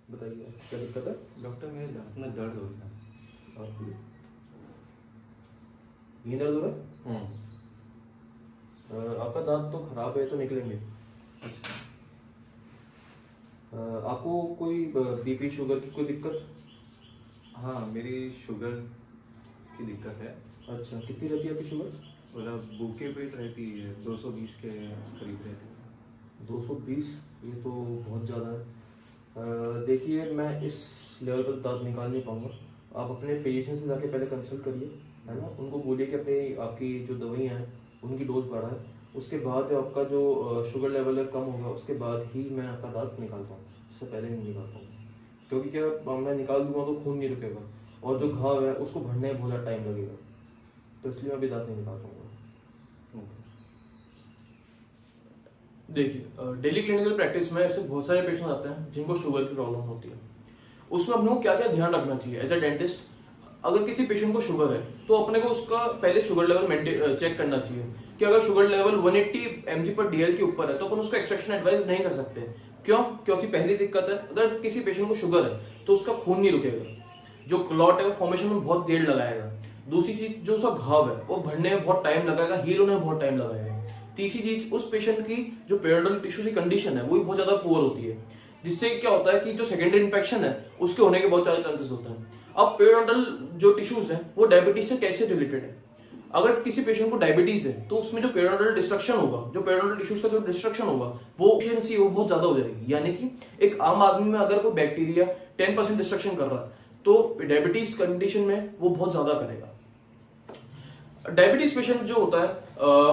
बताइए क्या दिक्कत है? डॉक्टर मेरे दांत में दर्द हो रहा है। आपकी ये दर्द हो रहा है? आपका दांत तो खराब है तो निकलेंगे। अच्छा। आपको कोई बीपी शुगर की कोई दिक्कत? हाँ, मेरी शुगर की दिक्कत है। अच्छा, कितनी रहती है आपकी शुगर? मतलब बुके पेट रहती है, 220 के करीब रहती है। 220? ये तो बहुत ज़्यादा है। देखिए, मैं इस लेवल पर दांत निकाल नहीं पाऊंगा। आप अपने फिजिशियन से जाके पहले कंसल्ट करिए, है ना। उनको बोलिए कि अपनी आपकी जो दवाइयाँ हैं उनकी डोज बढ़ाएं। उसके बाद आपका जो शुगर लेवल है कम होगा, उसके बाद ही मैं आपका दांत निकाल पाऊँगा, उससे पहले नहीं निकाल पाऊँगा। क्योंकि क्या, मैं निकाल दूंगा तो खून नहीं रुकेगा और जो घाव है उसको भरने में बहुत ज़्यादा टाइम लगेगा, तो इसलिए मैं अभी दांत नहीं निकाल पाऊंगा। देखिए, डेली क्लिनिकल प्रैक्टिस में ऐसे बहुत सारे पेशेंट आते हैं जिनको शुगर की प्रॉब्लम होती है। उसमें अपने को क्या क्या ध्यान रखना चाहिए एज ए डेंटिस्ट? अगर किसी पेशेंट को शुगर है तो अपने को उसका पहले शुगर लेवल चेक करना चाहिए कि अगर शुगर लेवल 180 mg पर DL के ऊपर है तो अपन उसको एक्सट्रैक्शन एडवाइस नहीं कर सकते। क्यों? क्योंकि पहली दिक्कत है, अगर किसी पेशेंट को शुगर है तो उसका खून नहीं रुकेगा, जो क्लॉट है वो फॉर्मेशन में बहुत देर लगाएगा। दूसरी चीज, जो उसका घाव है वो भरने में बहुत टाइम लगाएगा, हील होने में बहुत टाइम लगाएगा। तीसरी चीज, उस पेशेंट की जो पेरियोडल टिश्यू की कंडीशन है वो भी बहुत ज्यादा पुअर होती है, जिससे क्या होता है कि जो सेकेंडरी इन्फेक्शन है उसके होने के बहुत ज्यादा चांसेस होते हैं। अब पेरियोडल जो टिश्यूज है वो डायबिटीज से कैसे रिलेटेड है? अगर किसी पेशेंट को डायबिटीज है तो उसमें जो पेरियोडल डिस्ट्रक्शन होगा, जो पेरियोडल टिश्यूज का जो डिस्ट्रक्शन होगा, वो एफिशिएंसी वो बहुत ज्यादा हो जाएगी। यानी कि एक आम आदमी में अगर कोई बैक्टीरिया 10% डिस्ट्रक्शन कर रहा है तो डायबिटीज कंडीशन में वो बहुत ज्यादा करेगा। डायबिटीज पेशेंट जो होता है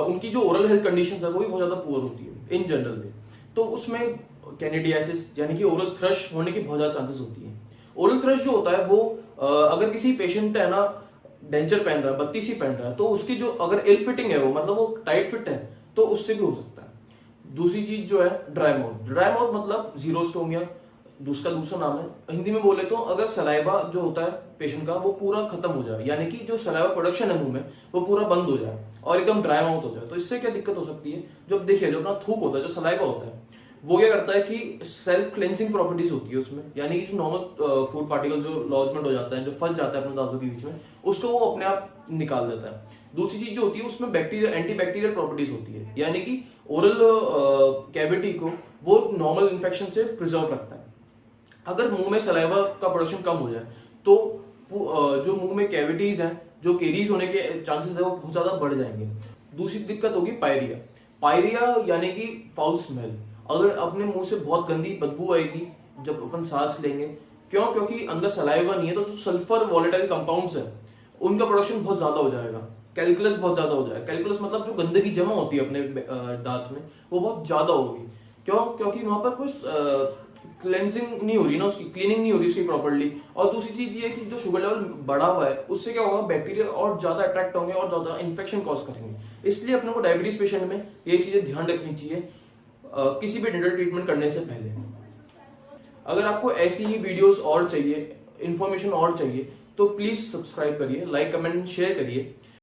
उनकी जो ओरल हेल्थ कंडीशंस है वो भी बहुत ज्यादा पुअर होती है इन जनरल में, तो उसमें कैंडिडियासिस यानी कि ओरल थ्रश होने की बहुत ज्यादा चांसेस होती है। ओरल थ्रश जो होता है वो अगर किसी पेशेंट है ना डेंचर पहन रहा है, बत्तीसी पहन रहा है, तो उसकी जो अगर इल फिटिंग है वो मतलब वो टाइट फिट है तो उससे भी हो सकता है। दूसरी चीज जो है ड्राई माउथ। ड्राई माउथ मतलब जीरोस्टोमिया दूसरा नाम है। हिंदी में बोले तो अगर सलाइवा जो होता है पेशेंट का वो पूरा खत्म हो जाए, यानी कि जो सलाइवा प्रोडक्शन है मुंह में वो पूरा बंद हो जाए और एकदम ड्राई माउथ हो जाए, तो इससे क्या दिक्कत हो सकती है? जब देखिए, जो अपना थूक होता है, जो सलाइवा होता है, वो क्या करता है कि सेल्फ क्लेंसिंग प्रॉपर्टीज होती है उसमें, यानी कि जो नॉर्मल फूड पार्टिकल जो लॉजमेंट हो जाता है, जो फंस जाता है अपने दांतों के बीच में, उसको वो अपने आप निकाल देता है। दूसरी चीज जो होती है उसमें बैक्टीरिया एंटीबैक्टीरियल प्रॉपर्टीज होती है, यानी कि ओरल कैविटी को वो नॉर्मल इन्फेक्शन से प्रिजर्व रखता है। अगर मुंह में सलाइवा का प्रोडक्शन कम हो जाए तो जो मुंह में कैविटीज हैं, जो केरीज होने के चांसेस है वो बहुत ज्यादा बढ़ जाएंगे। दूसरी दिक्कत होगी पायरिया। पायरिया यानी कि फाउल स्मेल। अगर अपने मुंह से बहुत गंदी बदबू आएगी जब अपन सांस लेंगे। क्यों? क्योंकि अंदर सलाइवा नहीं है, तो जो सल्फर वॉलेटाइल कंपाउंड्स है उनका प्रोडक्शन बहुत ज्यादा हो जाएगा। कैलकुलस बहुत ज्यादा हो जाएगा। कैलकुलस मतलब जो गंदगी जमा होती है अपने दांत में वो बहुत ज्यादा होगी। क्यों? क्योंकि वहां पर कुछ क्लेंजिंग नहीं हो रही ना, उसकी क्लीनिंग नहीं हो रही उसकी प्रॉपर्ली। और दूसरी चीज ये कि जो शुगर लेवल बढ़ा हुआ है उससे क्या होगा, बैक्टीरिया और ज्यादा अट्रैक्ट होंगे और ज्यादा इन्फेक्शन कॉज करेंगे। इसलिए अपने को डायबिटीज पेशेंट में ये चीजें ध्यान रखनी चाहिए किसी भी डेंटल ट्रीटमेंट करने से पहले। अगर आपको ऐसी ही वीडियोस और चाहिए, इंफॉर्मेशन और चाहिए, तो प्लीज सब्सक्राइब करिए, लाइक कमेंट शेयर करिए।